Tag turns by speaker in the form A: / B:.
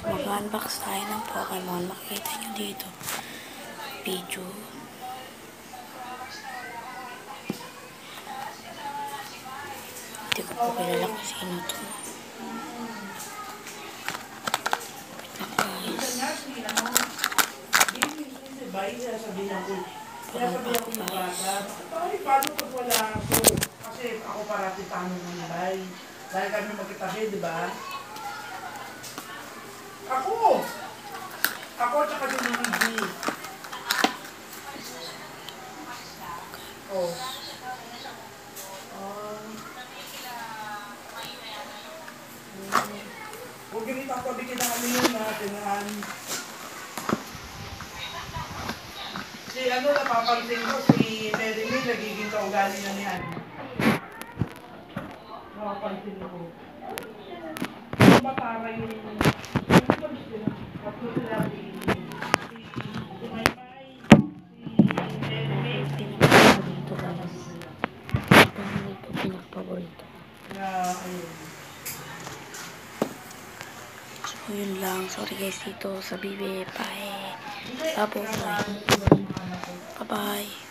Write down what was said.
A: Mag-unbox tayo ng Pokemon. Makikita nyo dito. Video. Hindi ko po kilala kung sino to. Wait lang guys.
B: Kaya sabihan ko yung bata, paano pag wala ako? Kasi ako parati tanong ng nilay. Dahil kami magkitabi, di ba? Ako at saka si Luigi. Oh. Huwag ganito ako bigyan ng ano yun na tinahan. Si ano, napapansin ko, si Mary May, nagiging kaugali na niyan. Napapansin ko. Ano ba para yung... Tapos sila si Maymay, si Mary May.
A: Pinakapaborito guys. Ito pinakapaborito.
B: Ayun.
A: So yun lang. Sorry guys dito sa Bibi. Bye. Bye. Bye.